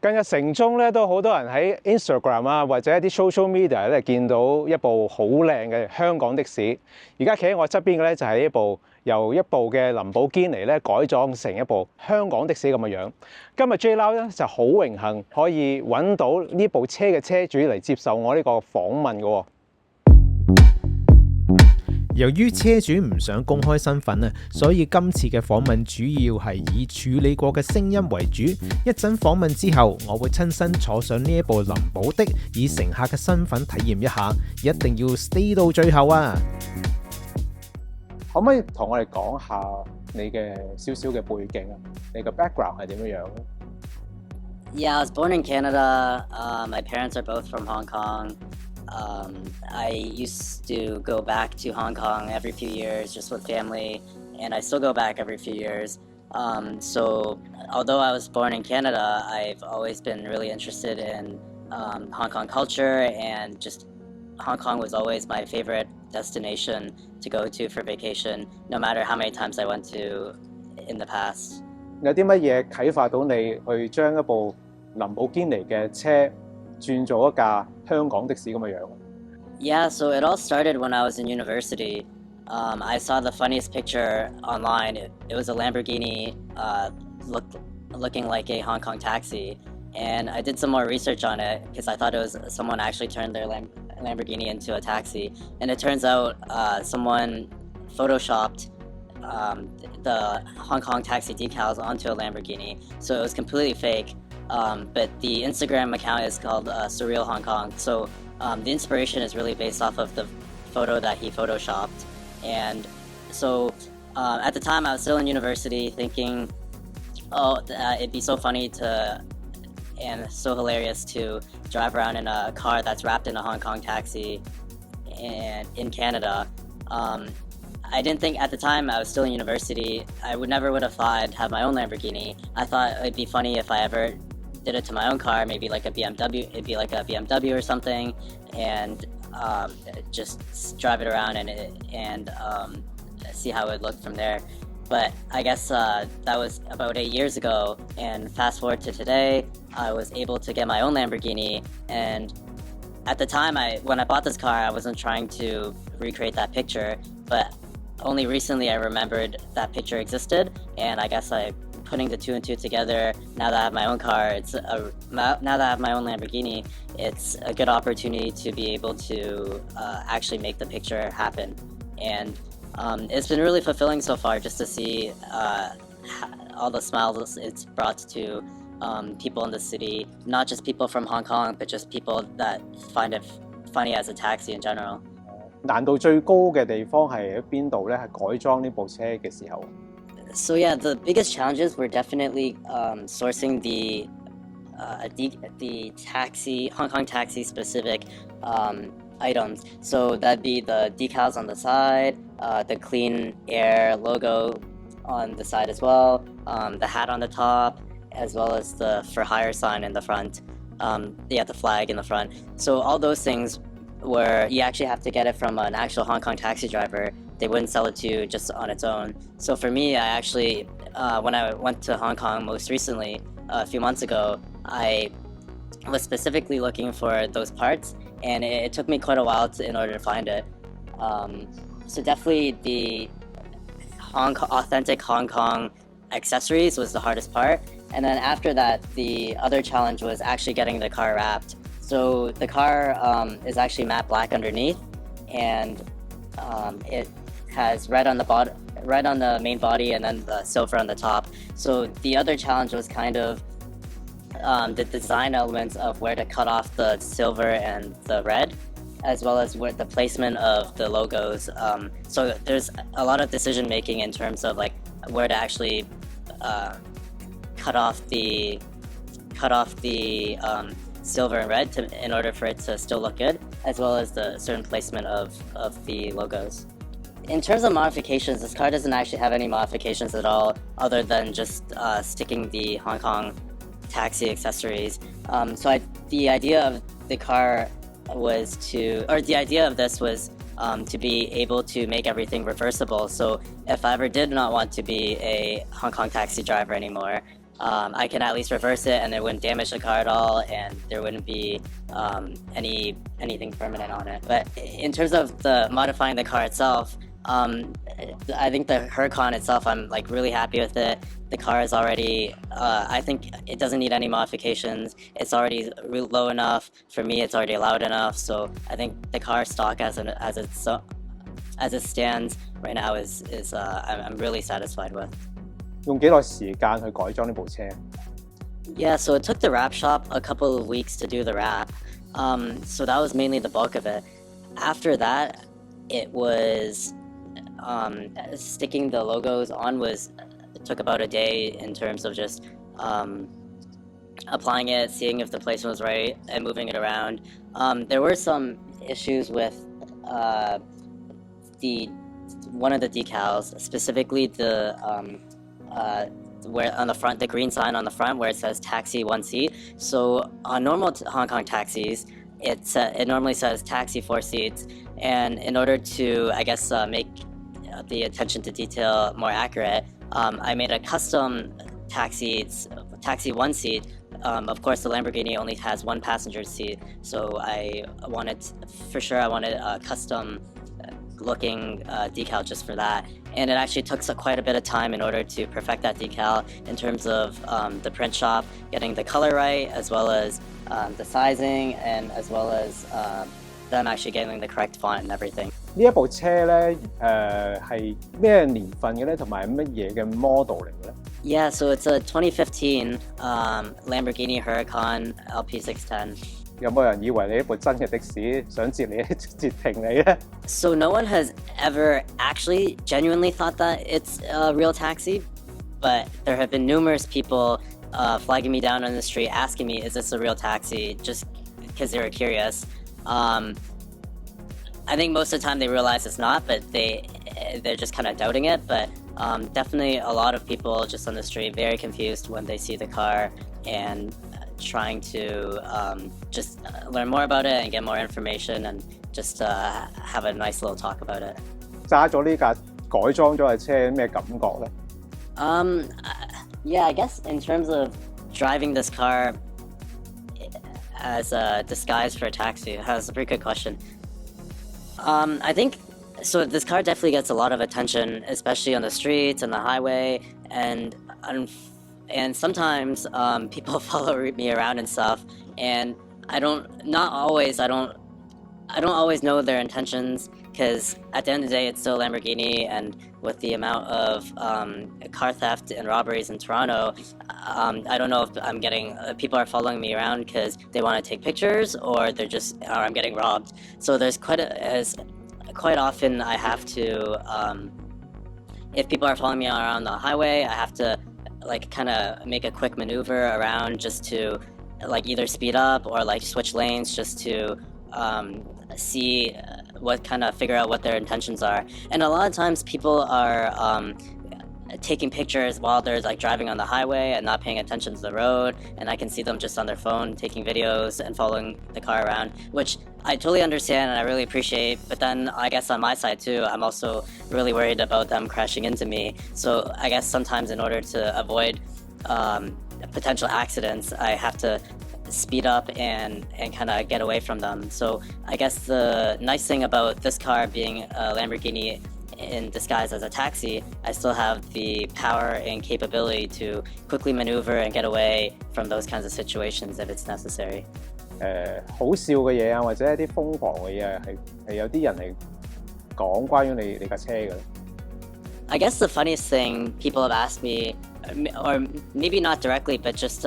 近日城中咧都好多人喺 Instagram 啊或者一啲 social media 咧見到一部好靚嘅香港的士。而家企喺我側邊嘅咧就係由一部嘅林寶堅尼咧改裝成一部香港的士咁嘅樣。今日 JLAU 咧就好榮幸可以揾到呢部車嘅車主嚟接受我呢個訪問嘅喎。由於車主唔想公開身份啊，所以今次嘅訪問主要係以處理過嘅聲音為主。一陣訪問之後，我會親身坐上呢一部林寶的，以乘客嘅身份體驗一下，一定要 stay 到最後啊！可唔可以同我哋講下你嘅少少嘅背景啊？你嘅 background 係點樣樣咧？ Yeah, I was born in Canada. My parents are both from Hong Kong. I used to go back to Hong Kong every few years just with family, and I still go back every few years. So although I was born in Canada, I've always been really interested in Hong Kong culture, and just Hong Kong was always my favorite destination to go to for vacation, no matter how many times I went to in the past. 有啲乜嘢啟發到你去將一部林寶堅尼嘅車轉做一架香港的士咁嘅樣？ Yeah, so it all started when I was in university. I saw the funniest picture online. It was a Lamborghini looking like a Hong Kong taxi. And I did some more research on it because I thought it was someone actually turned their Lamborghini into a taxi. And it turns out someone photoshopped the Hong Kong taxi decals onto a Lamborghini. So it was completely fake. But the Instagram account is called Surreal Hong Kong. So the inspiration is really based off of the photo that he photoshopped. And so at the time I was still in university thinking, it'd be so funny and so hilarious to drive around in a car that's wrapped in a Hong Kong taxi and in Canada. I didn't think at the time I was still in university, I never would have thought I'd have my own Lamborghini. I thought it'd be funny if I ever did it to my own car, maybe like a BMW, it'd be like a BMW or something, and just drive it around and see how it would look from there. But I guess that was about 8 years ago, and fast forward to today, I was able to get my own Lamborghini. And at the time, when I bought this car, I wasn't trying to recreate that picture, but only recently I remembered that picture existed, and I guess putting the two and two together, now that I have my own car, now that I have my own Lamborghini, it's a good opportunity to be able to actually make the picture happen. And it's been really fulfilling so far just to see all the smiles it's brought to people in the city, not just people from Hong Kong, but just people that find it funny as a taxi in general. 難度最高嘅地方係喺邊度咧？係改裝呢部車嘅時候。So yeah, the biggest challenges were definitely sourcing the taxi, Hong Kong taxi specific items. So that'd be the decals on the side, the Clean Air logo on the side as well, the hat on the top, as well as the for hire sign in the front. The flag in the front. So all those things where you actually have to get it from an actual Hong Kong taxi driver. They wouldn't sell it to you just on its own. So for me, I actually, when I went to Hong Kong most recently, a few months ago, I was specifically looking for those parts, and it took me quite a while in order to find it. So definitely the authentic Hong Kong accessories was the hardest part. And then after that, the other challenge was actually getting the car wrapped. So the car is actually matte black underneath, and it has red on the main body, and then the silver on the top. So the other challenge was kind of the design elements of where to cut off the silver and the red, as well as where the placement of the logos. So there's a lot of decision making in terms of like where to actually cut off the silver and red in order for it to still look good, as well as the certain placement of the logos. In terms of modifications, this car doesn't actually have any modifications at all, other than just sticking the Hong Kong taxi accessories. The idea of the car was to be able to make everything reversible. So if I ever did not want to be a Hong Kong taxi driver anymore, I can at least reverse it and it wouldn't damage the car at all, and there wouldn't be anything permanent on it. But in terms of the modifying the car itself, I think the Huracan itself, I'm like really happy with it. The car is already, I think it doesn't need any modifications. It's already low enough. For me, it's already loud enough. So I think the car stock as it stands right now is I'm really satisfied with. 用幾耐時間去改裝呢部車？ Yeah, so it took the wrap shop a couple of weeks to do the wrap. So that was mainly the bulk of it. After that, it was sticking the logos on it took about a day in terms of just applying it, seeing if the placement was right, and moving it around. There were some issues with one of the decals, specifically where on the front, the green sign on the front where it says taxi 1 seat. So on normal Hong Kong taxis, it normally says taxi 4 seats, and in order to, I guess, make the attention to detail more accurate, I made a custom taxi 1 seat. Of course, the Lamborghini only has 1 passenger seat, so I wanted a custom looking decal just for that. And it actually took quite a bit of time in order to perfect that decal in terms of the print shop, getting the color right, as well as the sizing, and as well as them actually getting the correct font and everything. 呢一部車咧，係咩年份嘅咧，同埋乜嘢嘅 model 嚟嘅咧？ Yeah, so it's a 2015 Lamborghini Huracan LP610. 有冇人以為你一部真嘅的士，想截停你咧？ So no one has ever actually genuinely thought that it's a real taxi, but there have been numerous people flagging me down on the street asking me, is this a real taxi, just because they were curious. I think most of the time they realize it's not, but they're just kind of doubting it. But definitely a lot of people just on the street very confused when they see the car and trying to just learn more about it and get more information and just have a nice little talk about it. 揸咗呢架改裝咗嘅車咩感覺咧？ Yeah, I guess in terms of driving this car as a disguise for a taxi, that's a pretty good question. I think so. This car definitely gets a lot of attention, especially on the streets and the highway, and sometimes people follow me around and stuff, and I don't always know their intentions, because at the end of the day, it's still a Lamborghini, and with the amount of car theft and robberies in Toronto, I don't know if I'm getting people are following me around because they want to take pictures, or I'm getting robbed. So there's quite often I have to, if people are following me around the highway, I have to like kind of make a quick maneuver around just to like either speed up or like switch lanes just to see figure out what their intentions are. And a lot of times people are taking pictures while they're like driving on the highway and not paying attention to the road, and I can see them just on their phone taking videos and following the car around, which I totally understand and I really appreciate. But then I guess on my side too, I'm also really worried about them crashing into me. So I guess sometimes in order to avoid potential accidents, I have to speed up and kind of get away from them. So I guess the nice thing about this car being a Lamborghini in disguise as a taxi, I still have the power and capability to quickly maneuver and get away from those kinds of situations if it's necessary. 好笑嘅嘢啊，或者一啲瘋狂嘅嘢係有啲人嚟講關於你架車嘅咧。 I guess the funniest thing people have asked me, or maybe not directly, but just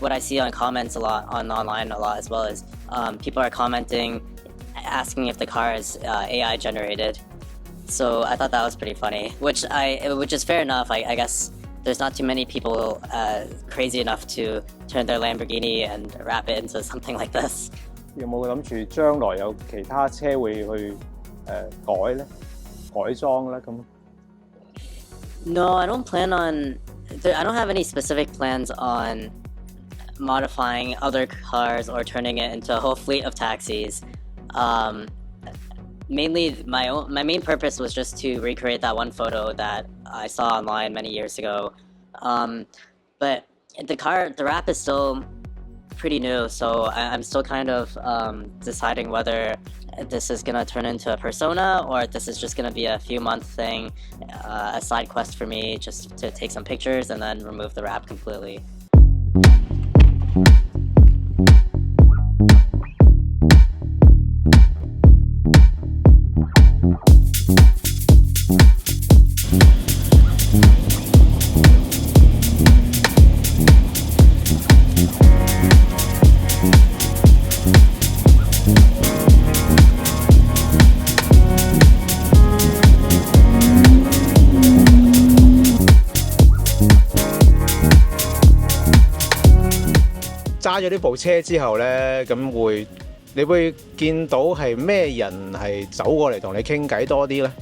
what I see on comments a lot online a lot as well, is people are commenting, asking if the car is AI generated. So I thought that was pretty funny, which is fair enough. I guess there's not too many people crazy enough to turn their Lamborghini and wrap it into something like this. 有冇諗住將來有其他車會去改裝咧咁？ No, I don't plan on. I don't have any specific plans on modifying other cars or turning it into a whole fleet of taxis. Mainly, my main purpose was just to recreate that one photo that I saw online many years ago. But the wrap is still pretty new, so I'm still kind of deciding whether this is gonna turn into a persona or this is just gonna be a few-month thing, a side quest for me just to take some pictures and then remove the wrap completely. 揸咗呢部車之後呢，咁你會見到係咩人係走過嚟同你傾偈多啲呢？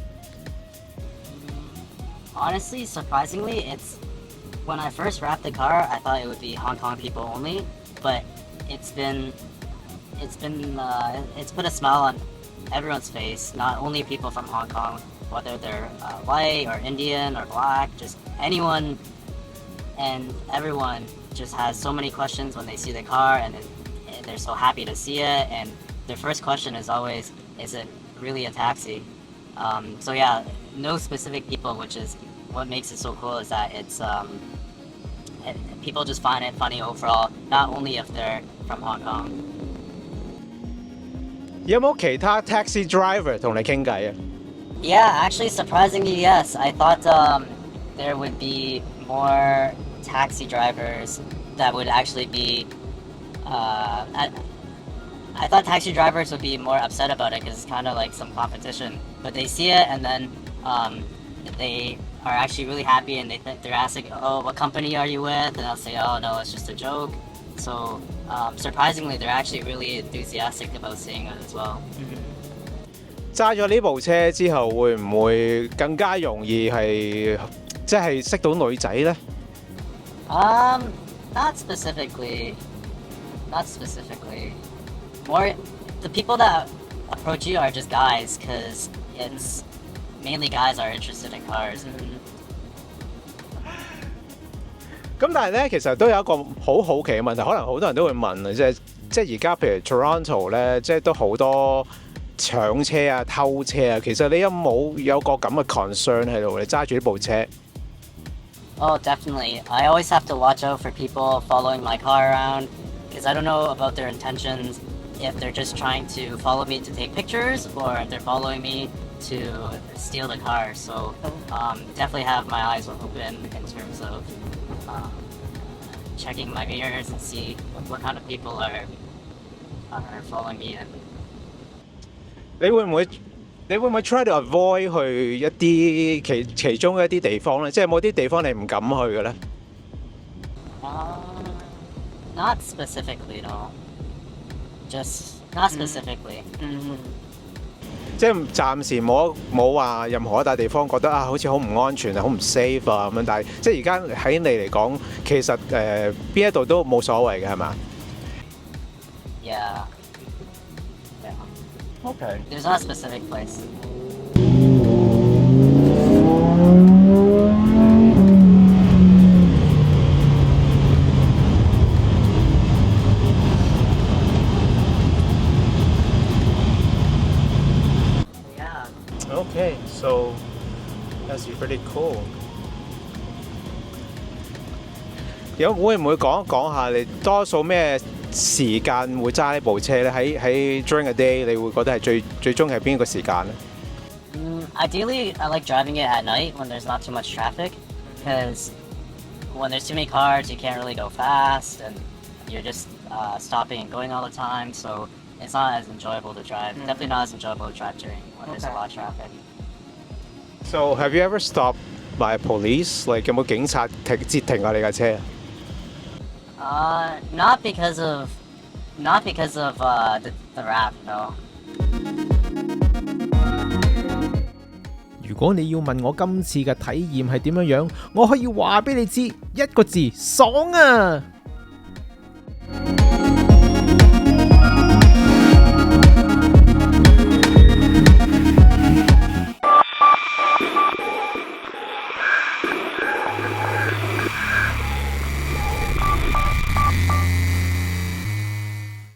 Honestly, surprisingly, it's when I first wrapped the car, I thought it would be Hong Kong people only, but it's put a smile on everyone's face. Not only people from Hong Kong, whether they're white or Indian or black, just anyone and everyone just has so many questions when they see the car, and they're so happy to see it. And their first question is always, "Is it really a taxi?" So yeah, no specific people, which is what makes it so cool. Is that it's people just find it funny overall, not only if they're from Hong Kong. 有冇其他 taxi driver 同你傾偈啊？ Yeah, actually, surprisingly, yes. I thought there would be more taxi drivers that would actually be. I thought taxi drivers would be more upset about it because it's kind of like some competition. But they see it and then they are actually really happy, and they're asking, "Oh, what company are you with?" And I'll say, "Oh no, it's just a joke." So surprisingly, they're actually really enthusiastic about seeing it as well. 揸咗呢部車之後，會唔會更加容易係即係識到女仔呢？ Not specifically. More, the people that approach you are just guys, because it's mainly guys are interested in cars. 咁但係咧，其實都有一個好好奇嘅問題，可能好多人都會問啊，即係而家譬如 Toronto 咧，即係都好多搶車啊、偷車啊。其實你有個咁嘅 concern 喺度？你揸住呢部車。 Oh, definitely. I always have to watch out for people following my car around, because I don't know about their intentions, if they're just trying to follow me to take pictures or if they're following me to steal the car. So definitely have my eyes open in terms of checking my mirrors and see what kind of people are following me in. 你會唔會 try to avoid 去一啲其中一啲地方咧？即係有冇啲地方你唔敢去嘅咧？ Not specifically, no. Just not specifically. 即係暫時冇話任何一笪地方覺得啊，好似好唔安全啊，好唔 safe 啊咁樣。但係即係而家喺你嚟講，其實邊一度都冇所謂嘅係嘛？ Yeah. Okay. There's not a specific place. Yeah. Okay, so that's pretty cool. 會唔會講下你多數咩時間會揸呢部車咧？喺 during a day 你會覺得係最終係邊一個時間咧？ Ideally, I like driving it at night when there's not too much traffic, because when there's too many cars, you can't really go fast, and you're just stopping and going all the time. So it's not as enjoyable to drive. Definitely not as enjoyable to drive during when there's a lot of traffic. So have you ever stopped by police? Like 有冇警察截停下你架車？ Not because of the wrap, no. 如果你要問我今次嘅體驗係點樣，我可以話俾你知一個字：爽啊！